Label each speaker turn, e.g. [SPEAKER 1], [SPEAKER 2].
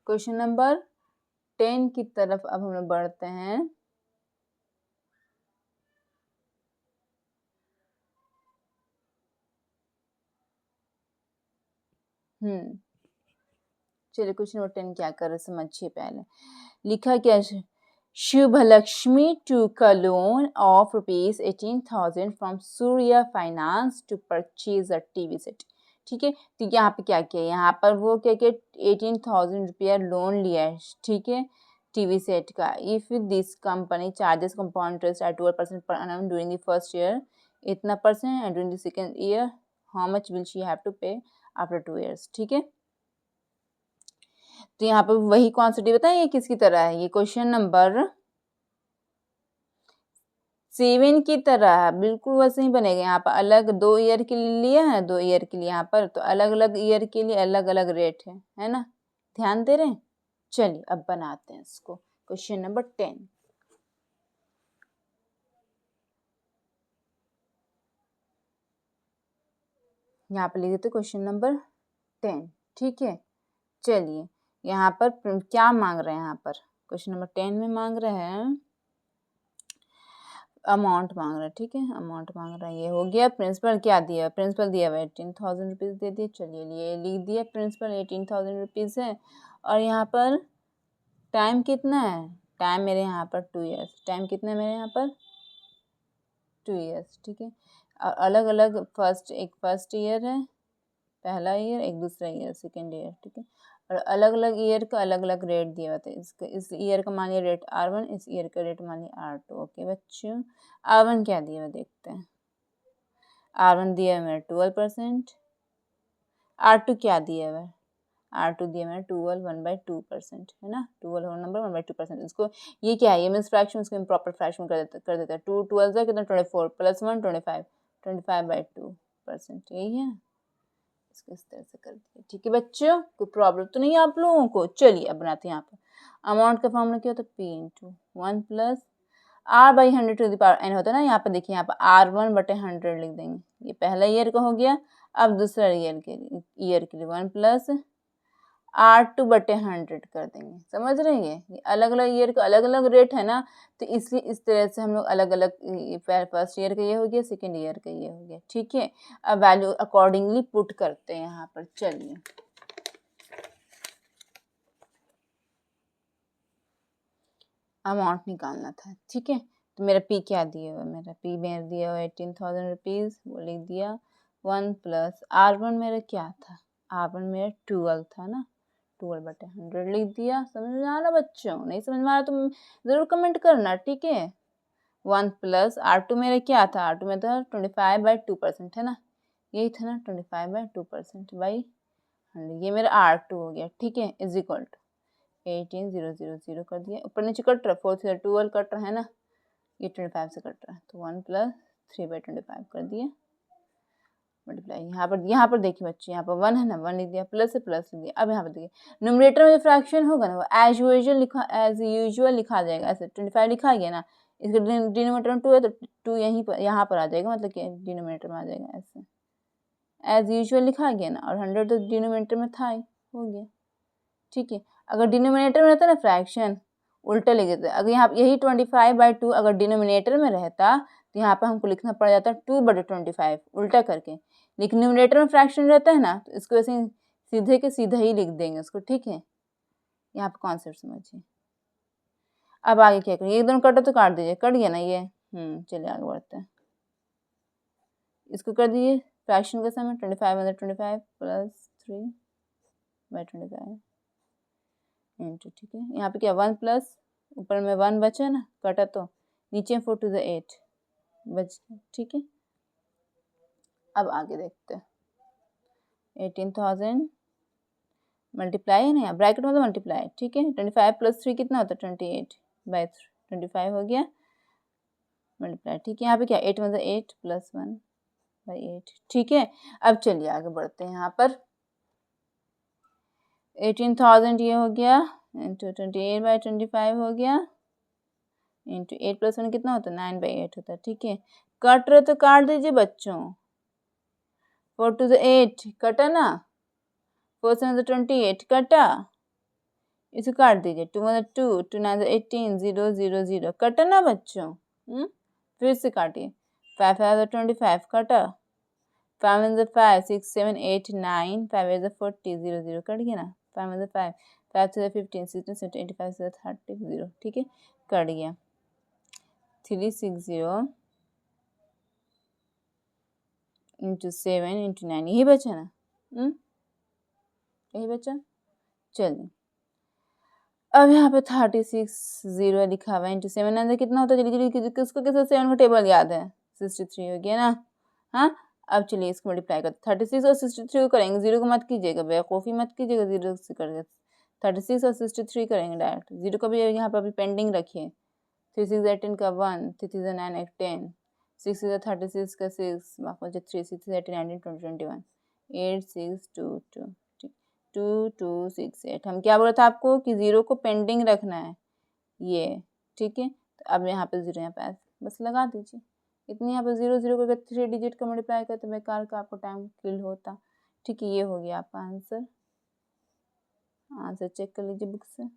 [SPEAKER 1] Question number 10 की तरफ अब हम लोग बढ़ते हैं। चलिए क्वेश्चन नंबर 10 क्या कर रहे समझिए पहले। लिखा क्या है, Shubhalakshmi took a loan of rupees 18,000 from Surya Finance to purchase a TV set। ठीक है, तो यहाँ पे क्या किया, यहाँ पर वो क्या क्या 18,000 रुपया लोन लिया है, ठीक है, टीवी सेट का। If this company charges compound interest eight 12% per annum during the first year, इतना percent, and during the second year how much will she have to pay after 2 years। ठीक है, तो यहाँ पर वही क्वांटिटी बताएं, ये किसकी तरह है, ये क्वेश्चन नंबर 7 की तरह है, बिल्कुल वैसे ही बनेगा। यहाँ पर अलग 2 ईयर के लिए लिया है, 2 ईयर के लिए यहाँ पर, तो अलग अलग ईयर के लिए अलग अलग रेट है ना, ध्यान दे रहे हैं। चलिए अब बनाते हैं इसको, क्वेश्चन नंबर 10। यहाँ पर लिख देते क्वेश्चन नंबर 10। ठीक है, चलिए यहाँ पर क्या मांग रहे हैं, यहाँ पर क्वेश्चन नंबर 10 में मांग रहे हैं अमाउंट मांग रहा है। ठीक है, अमाउंट मांग रहा है, ये हो गया। प्रिंसिपल क्या दिया, प्रिंसिपल दिया हुआ 18,000 रुपीज़ दे दिए। चलिए ये लिख दिया, प्रिंसिपल 18,000 रुपीज़ है, और यहाँ पर टाइम कितना है, टाइम मेरे यहाँ पर 2 ईयर्स, टाइम कितना है मेरे यहाँ पर 2 ईयर्स। ठीक है, और अलग अलग एक फर्स्ट ईयर है, पहला ईयर, एक दूसरा ईयर सेकेंड ईयर। ठीक है, और अलग अलग ईयर का अलग अलग रेट दिया हुआ था। इस ईयर का मानिए रेट R1, इस ईयर का रेट मानिए R2। ओके बच्चों, R1 क्या दिया हुआ देखते हैं। R1 दिया हुआ है 12%, R2 क्या दिया हुआ है, R2 दिया हुआ है 12 1/2%, है ना, 12 होल नंबर 1/2%। इसको ये क्या है, ये मीन्स फ्रैक्शन, इसको इम्प्रॉपर फ्रैक्शन कर देता है। 2 12 कितना 24 + 1 25, 25/2%, यही है। इसको इस तरह से कर दिया। ठीक है बच्चों, कोई प्रॉब्लम तो नहीं है आप लोगों को। चलिए अब बनाते हैं। यहाँ पर अमाउंट का फॉर्मूला क्या होता है, P × 1 + R/100⁴ n होता है ना। यहाँ पर देखिए, यहाँ पर R1/100 लिख देंगे, ये पहला ईयर का हो गया। अब दूसरा ईयर के लिए 1 + R2/100 कर देंगे। समझ रहे हैं, ये अलग अलग ईयर का अलग अलग रेट है ना, तो इसलिए इस तरह से हम लोग अलग अलग, फर्स्ट ईयर का ये हो गया, सेकेंड ईयर का ये हो गया। ठीक है, अब वैल्यू अकॉर्डिंगली पुट करते हैं यहाँ पर। चलिए अमाउंट निकालना था। ठीक है, तो मेरा P क्या दिया हुआ, मेरा P मेरा दिया हुआ 18,000 रुपीज़, वो लिख दिया। 1 + R1 मेरा क्या था, R1 मेरा 12 था ना, 12/100 लिख दिया। समझ में आ रहा बच्चों, नहीं समझ में आ रहा तो ज़रूर कमेंट करना। ठीक है, 1 + R2 मेरा क्या था, R2 में था 25/2%, है ना, यही था ना, 25/2% बाई 100, ये मेरा R2 हो गया। ठीक है, इज इक्वल टू 18,000 कर दिया। ऊपर नीचे कट रहा है, 4 से 12 कट रहा है ना, ये 25 से कट रहा है, तो 1 + 3/25 कर दिया मल्टीप्लाई। यहाँ पर देखिए बच्चे, यहाँ पर 1 है ना, 1 लिख दिया, प्लस से प्लस लिख दिया। अब यहाँ पर देखिए, न्यूमरेटर में जो फ्रैक्शन होगा ना, वो एज यूजुअल लिखा जाएगा। ऐसे 25 लिखा गया ना, इसका डिनोमिनेटर में 2 है, तो 2 यहाँ पर आ जाएगा, मतलब कि डिनोमिनेटर में आ जाएगा। ऐसे एज यूजुअल लिखा गया ना, और 100 तो डिनोमिनेटर में था ही, हो गया। ठीक है, अगर डिनोमिनेटर में रहता ना फ्रैक्शन, उल्टा लिख देते। अगर यहाँ यही 25/2 अगर डिनोमिनेटर में रहता, तो यहाँ पर हमको लिखना पड़ जाता 2/25 उल्टा करके। लेकिन न्यूमरेटर में फ्रैक्शन रहता है ना, तो इसको ऐसे सीधे के सीधा ही लिख देंगे उसको। ठीक है, यहाँ पर कॉन्सेप्ट समझिए। अब आगे क्या करें, एक दोनों कटा तो काट दीजिए, कट गया ना ये। चलिए आगे बढ़ते हैं। इसको कर दीजिए फ्रैक्शन का समय, 25/25 + 3/25 इंटू। ठीक है, यहाँ पे क्या 1 + ऊपर में 1 बचा ना, कटा तो नीचे 4 × 8 बच गया। ठीक है, अब आगे देखते हैं। 18,000 मल्टीप्लाई है ना, ब्रैकेट में तो मल्टीप्लाई। ठीक है, 25 + 3 कितना होता है, 28/25 हो गया मल्टीप्लाई। ठीक है, यहाँ पे क्या 8 × 8 + 1/8। ठीक है, अब चलिए आगे बढ़ते हैं। यहाँ पर 18,000 ये हो गया इंटू 28/25 हो गया इंटू 8 + 1 कितना होता है, 9/8 होता है। ठीक है, कट रहे तो काट दीजिए बच्चों। 4 × 8 कटा ना, 4 × 7 = 28 कटा, इसे काट दीजिए, 2 मतलब 2, 2 9 18, 0 0 0 कटा ना बच्चों। फिर से काटिए, 5 5 25 कटा, 5 1 5 6 7 8 9, 5 8 40 0 0 कट गया ना, 5 1 5 5 2 15 16 17 85 30 0, ठीक है कट गया। 360 इंटू 7 इंटू 9 यही बचा ना, यही बचा। चलिए अब यहाँ पे 36 0 लिखा हुआ है, इंटू 7 अंदर कितना होता है, जल्दी जल्दी किसको किसको 7 का टेबल याद है, 63 हो गया ना। हाँ अब चलिए इसको मल्टीप्लाई करते, 36 और 63 को करेंगे, 0 को मत कीजिएगा, बेवकूफ़ी मत कीजिएगा, 0 से करेंगे, 36 और 63 करेंगे डायरेक्ट, 0 का भी यहाँ पर अभी पेंडिंग रखिए। 3 6 18 का 1, 3 3 9 8 10, 6 6 36 का 6, माफ कीजिए 3 6 18 19 20 21, 8 6 2 2, 2 2 6 8। हम क्या बोला था आपको कि 0 को पेंडिंग रखना है, ये ठीक है। तो अब यहाँ पे 0 यहाँ पे बस लगा दीजिए, इतनी यहाँ पे 0 0 को अगर 3 डिजिट का मल्टीप्लाई करते बेकार का आपको टाइम किल होता। ठीक है ये हो गया आपका आंसर, आंसर चेक कर लीजिए बुक से।